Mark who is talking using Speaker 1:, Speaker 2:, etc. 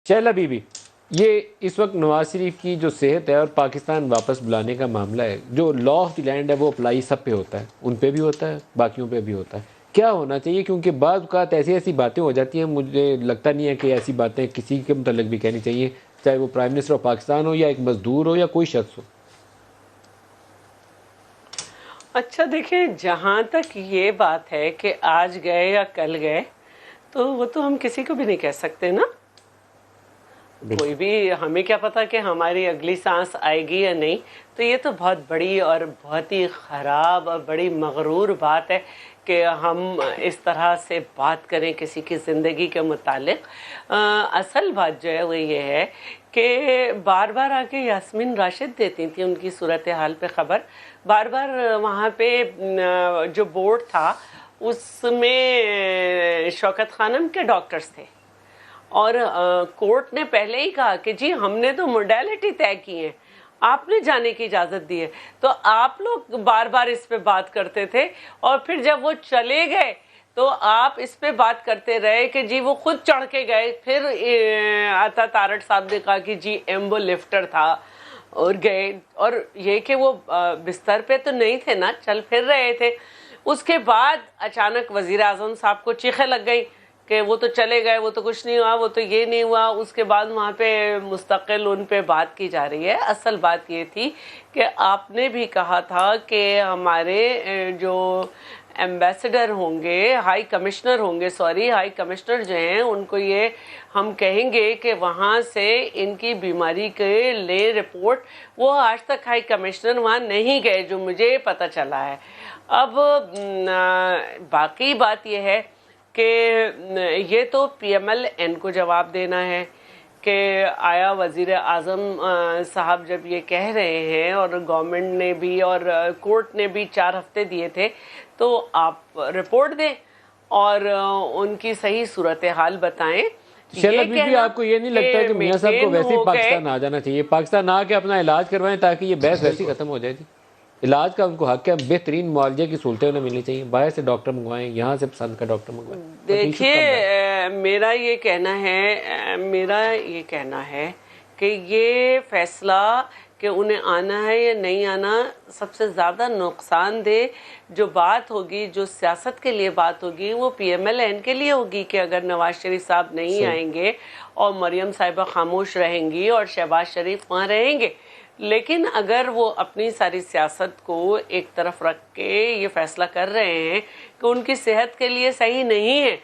Speaker 1: शैला बीबी, ये इस वक्त नवाज शरीफ की जो सेहत है और पाकिस्तान वापस बुलाने का मामला है, जो लॉ ऑफ द लैंड है वो अप्लाई सब पे होता है, उन पे भी होता है, बाकियों पे भी होता है। क्या होना चाहिए? क्योंकि बाज़ औक़ात ऐसी ऐसी बातें हो जाती हैं, मुझे लगता नहीं है कि ऐसी बातें किसी के मुतल्लिक भी कहनी चाहिए, चाहे वो प्राइम मिनिस्टर ऑफ पाकिस्तान हो या एक मजदूर हो या कोई शख्स हो।
Speaker 2: अच्छा देखिए, जहाँ तक ये बात है कि आज गए या कल गए, तो वो तो हम किसी को भी नहीं कह सकते ना। कोई भी, हमें क्या पता कि हमारी अगली सांस आएगी या नहीं। तो ये तो बहुत बड़ी और बहुत ही ख़राब और बड़ी मगरूर बात है कि हम इस तरह से बात करें किसी की ज़िंदगी के मुतालिक। असल बात जो है वो ये है कि बार बार आके यास्मीन राशिद देती थी उनकी सूरत हाल पे ख़बर। बार बार वहाँ पे जो बोर्ड था उसमें शौकत खानम के डॉक्टर्स थे और कोर्ट ने पहले ही कहा कि जी हमने तो मोडेलिटी तय की है, आपने जाने की इजाज़त दी है। तो आप लोग बार बार इस पे बात करते थे और फिर जब वो चले गए तो आप इस पे बात करते रहे कि जी वो खुद चढ़ के गए। फिर आता तारड़ साहब ने कहा कि जी एम्बो लिफ्टर था और गए, और ये कि वो बिस्तर पे तो नहीं थे ना, चल फिर रहे थे। उसके बाद अचानक वज़ीर आज़म साहब को चीखें लग गई कि वो तो चले गए, वो तो कुछ नहीं हुआ, वो तो ये नहीं हुआ। उसके बाद वहाँ पे मुस्तकिल उन पे बात की जा रही है। असल बात ये थी कि आपने भी कहा था कि हमारे जो एम्बेसडर होंगे, हाई कमिश्नर होंगे, सॉरी हाई कमिश्नर जो हैं, उनको ये हम कहेंगे कि वहाँ से इनकी बीमारी के ले रिपोर्ट। वो आज तक हाई कमिश्नर वहाँ नहीं गए, जो मुझे पता चला है। अब बाकी बात यह है कि ये तो PMLN को जवाब देना है कि आया वज़ीर आज़म साहब जब ये कह रहे हैं और गवर्नमेंट ने भी और कोर्ट ने भी 4 हफ्ते दिए थे, तो आप रिपोर्ट दें और उनकी सही सूरत हाल बताएं।
Speaker 1: शैला बीबी, आपको ये नहीं लगता कि मियाँ साहब को वैसे ही पाकिस्तान आ जाना चाहिए? पाकिस्तान आके अपना इलाज करवाएं ताकि ये बहस वैसे ही खत्म हो जाए। इलाज का उनको हक है, बेहतरीन मुआवजे की सहूलतें उन्हें मिलनी चाहिए। बाहर से डॉक्टर मंगवाएं, यहाँ से पसंद का डॉक्टर मंगवाएं।
Speaker 2: देखिए, मेरा ये कहना है कि ये फैसला कि उन्हें आना है या नहीं आना, सबसे ज़्यादा नुकसानदेह जो बात होगी, जो सियासत के लिए बात होगी, वो PMLN के लिए होगी कि अगर नवाज शरीफ साहब नहीं आएंगे और मरियम साहिबा खामोश रहेंगी और शहबाज शरीफ वहाँ रहेंगे। लेकिन अगर वो अपनी सारी सियासत को एक तरफ रख के ये फैसला कर रहे हैं कि उनकी सेहत के लिए सही नहीं है,